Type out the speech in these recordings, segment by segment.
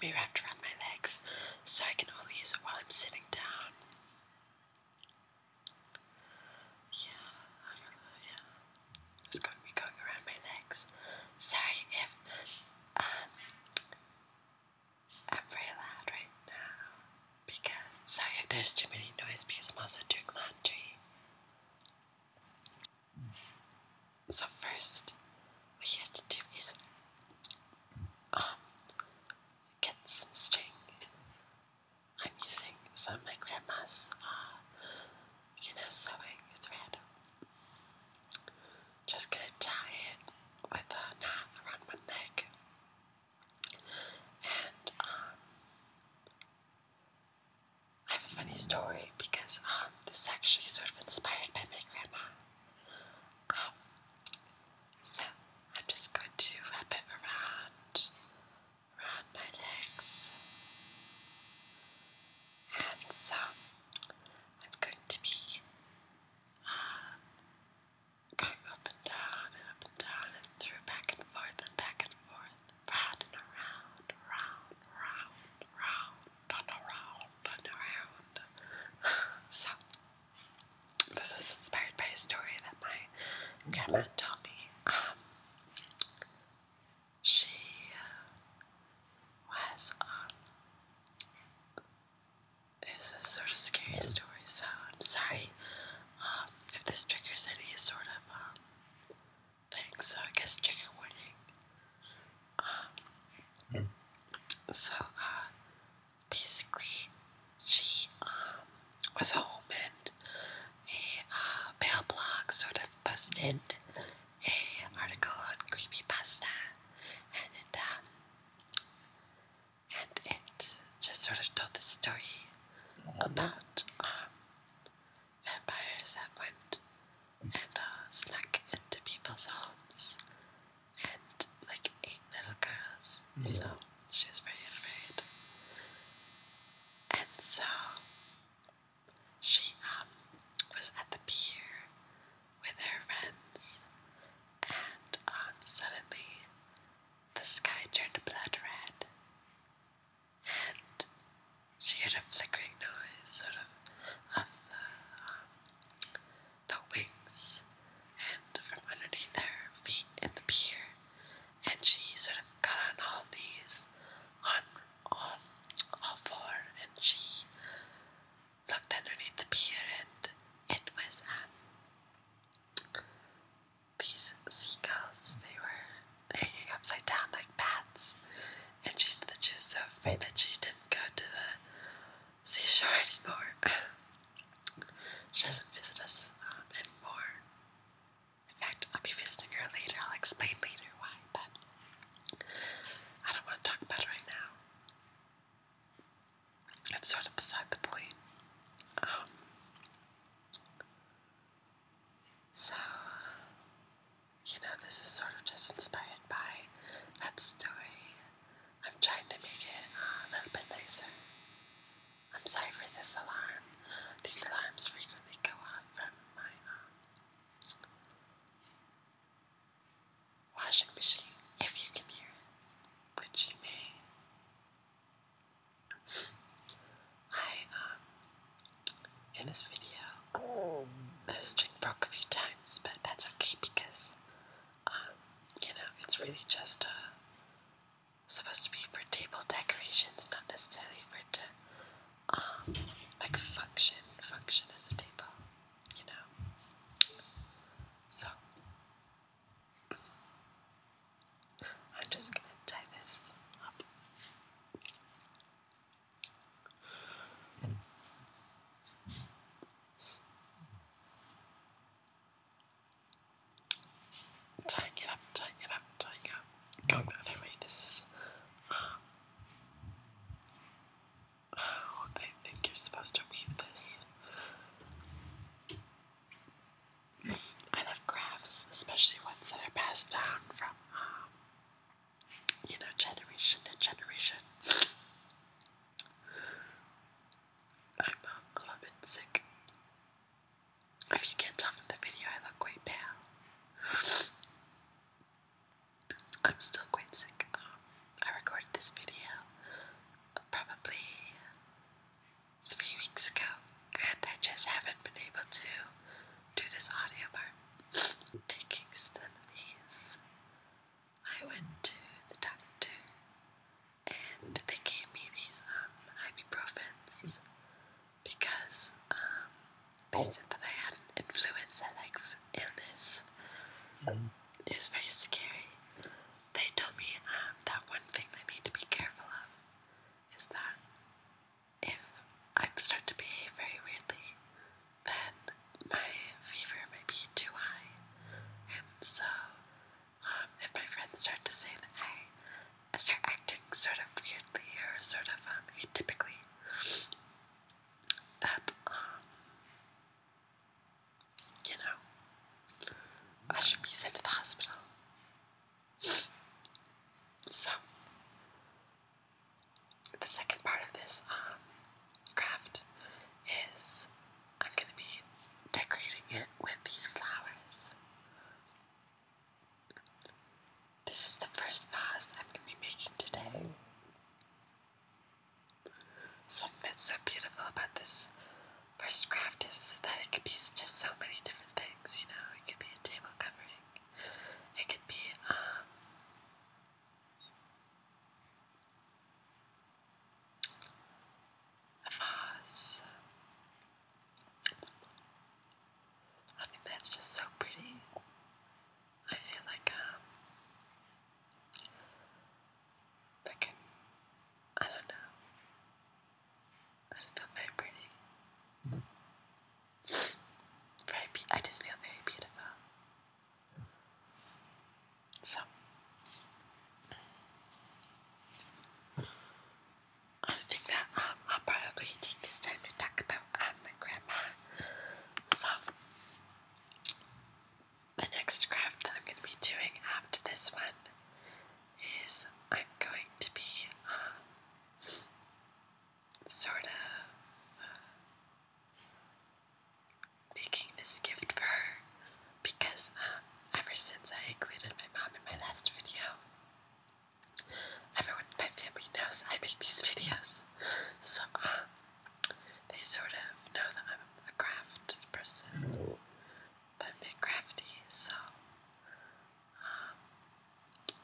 be wrapped around my legs, so I can only use it while I'm sitting down. Yeah. It's going to be going around my legs. Sorry if I'm very loud right now, because sorry if there's too many noise, because I'm also doing laundry. So first, what you have to do is get some string. I'm using some of my grandma's, sewing thread. Just gonna tie it with a knot around my neck. And I have a funny story because this is actually sort of inspired by my grandma. So I'm just going to wrap it around my legs. And so I'm going to be going up and down and through, back and forth, round and around, round and around. So this is inspired by a story that my grandma told me. She was it's a sort of scary story, so I'm sorry if this triggers any sort of thing, so I guess trigger warning. So basically she was home and a Pale blog sort of posted an article on creepypasta, and it just sort of told the story about vampires that went and snuck into people's homes and like ate little girls. So she was very afraid, and so she was at the pier with her friends, and suddenly the sky turned blood red, and she heard a flickering noise, sort of the wings, and from underneath her feet in the pier, and she sort of got on all knees, on all four, and she looked underneath the pier, and it was these seagulls. They were hanging upside down like bats, and she said that she was so afraid that she didn't go to the seashore anymore. She doesn't visit us anymore. In fact, I'll be visiting her later. I'll explain later why, but I don't want to talk about it right now. It's sort of beside the point. So, this is sort of just inspired by that story. I'm trying to make it a little bit nicer. I'm sorry for this alarm. These alarms frequently go off from my washing machine, if you can hear it, which you may. In this video, the string broke a few times, but that's okay because, it's really just supposed to be for table decorations, not necessarily for it to, function as a table, So, I'm just gonna tie this up. Tying it up. Going the other way. This is, I think you're supposed to weave this this audio part. Taking some of these, I went to the doctor and they gave me these ibuprofens because they said that I had an influenza-like illness. It was very scary. They told me that one thing I need to be careful of is that if I start to behave very weirdly, then my fever might be too high. And so, if my friends start to say that I start acting sort of weirdly or sort of atypically, that, you know, I should be sent to the hospital. So, the second part of this craft is I'm going to be decorating it with these flowers. This is the first vase I'm going to be making today. Something that's so beautiful about this first craft is that it could be just so many different things, you know. It could be a table covering. It could be, a vase. I think that's just so pretty. I feel like, I don't know. I just feel very pretty. I just feel very beautiful. So, I think that I'll probably take this time to talk about my grandma. So, the next craft that I'm going to be doing after this one is I'm going to be sort of making this gift for her because ever since I included my mom in my last video, everyone in my family knows I make these videos. So they sort of know that I'm a craft person, that I make crafty. So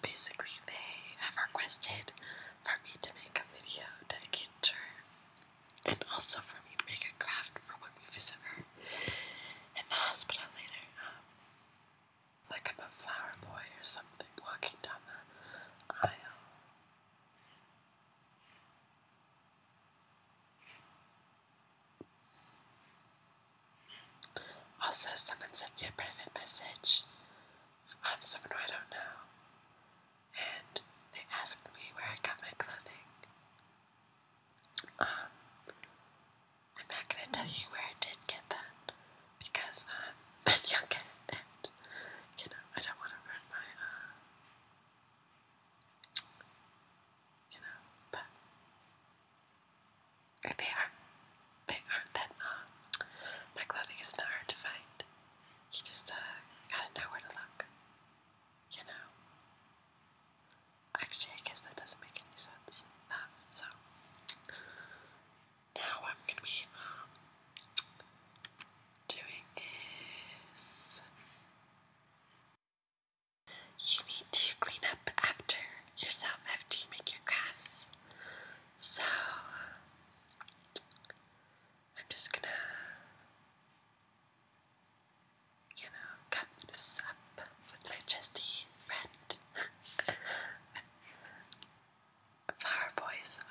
basically they have requested for me to make a video dedicated to her, and also for me to make a craft for when we visit her in the hospital later. Like I'm a flower boy or something walking down the aisle. Also, someone sent me a private message from someone who I don't know, and they asked me where I got my clothing. I'm not gonna tell you where I did get that, because then you'll get it, and, you know, I don't want to ruin my, you know, but they aren't that, my clothing is not hard to find. You just, gotta know where to look, you know. Actually, I guess that doesn't make any sense. So, now what I'm gonna be, doing is, you need to clean up after yourself after you make your crafts. So, I'm just gonna, you know, cut this up with my trusty friend. Flower boys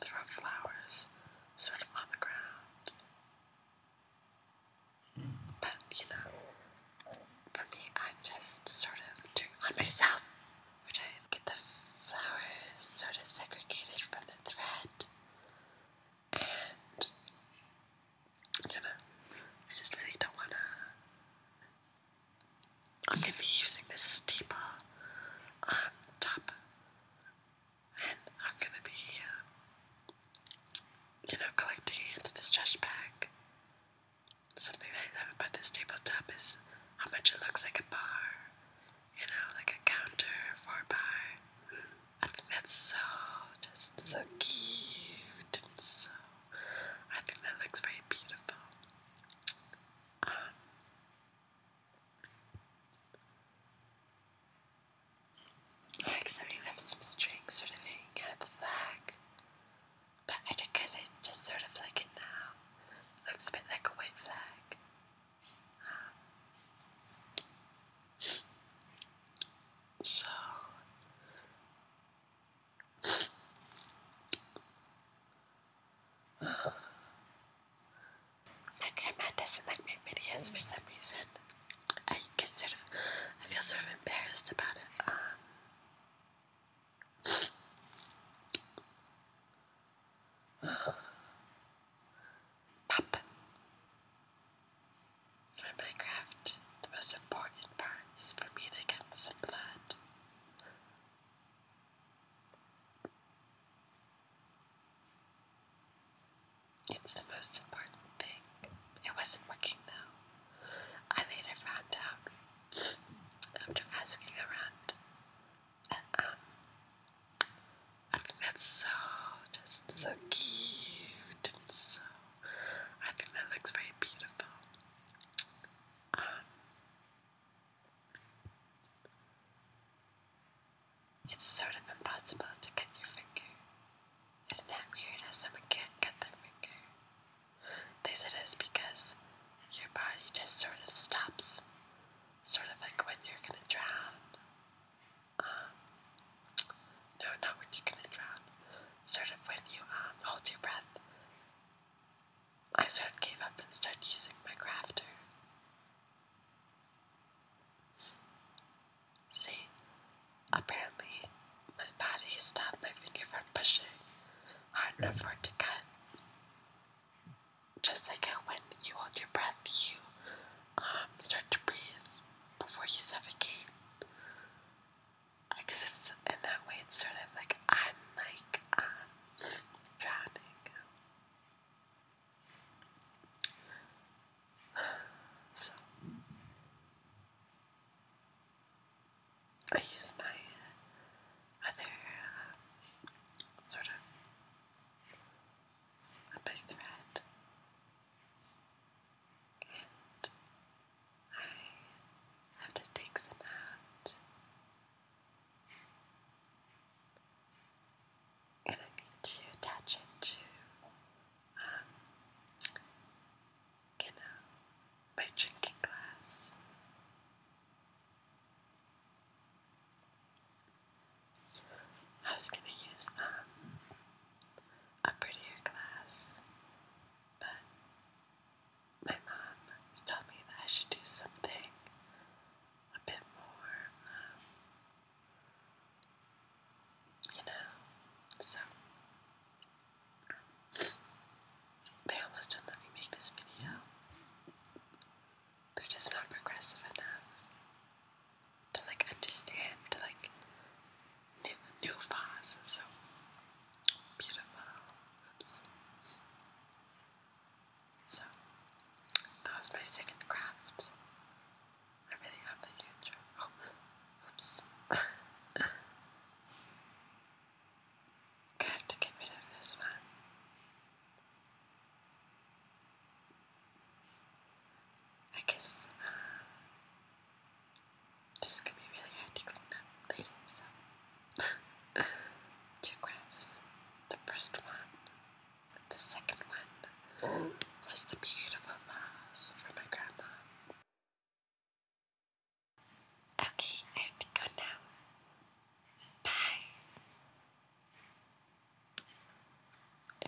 throw flowers sort of on the ground. But, you know, for me, I'm just sort of doing it on myself. Which I get the flowers sort of segregated from the thread. And, you know, I just really don't want to. I'm going to be using this staple top. And I'm going to be, you know, collecting it into this trash bag. Something I love about this tabletop is how much it looks like a bar. You know, like a counter for a bar. I think that's so, just so cute and so, I think that looks very beautiful. sort of like it now. Looks a bit like a white flag. So my grandma doesn't like my videos for some reason. I feel sort of embarrassed about it. Pop. For my craft, the most important part is for me to get some blood. It's the most important thing. It wasn't working though. I later found out after asking around that I think that's so cute and so I think that looks very beautiful. It's sort of impossible to cut your finger. Isn't that weird how someone can't cut their finger? They said it's because your body just sort of stops. Sort of like when you're gonna drown. No, not when you're gonna drown. Sort of when you hold your breath. I sort of gave up and started using my crafter. See, apparently my body stopped my finger from pushing hard enough for it to cut. Just like how when you hold your breath, you start to breathe before you suffocate. Because in that way, it's sort of like I'm like drowning. So I use my other sort of a big thread, and I have to take some out, and I need to attach it to my drinking glass. I was gonna use a prettier glass, but my mom told me that I should do something a bit more, so they almost didn't let me make this video. They're just not progressive enough to understand, to new vase is so beautiful. So that was my second craft. I really hope that you enjoy. Oh, oops. I have to get rid of this one. I guess this is gonna be really hard to clean up later, so two crafts. The first one, the second one was the beautiful vase for my grandma. Okay, I have to go now. Bye.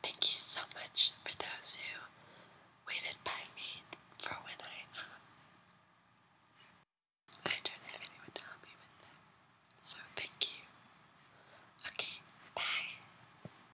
Thank you so much for those who waited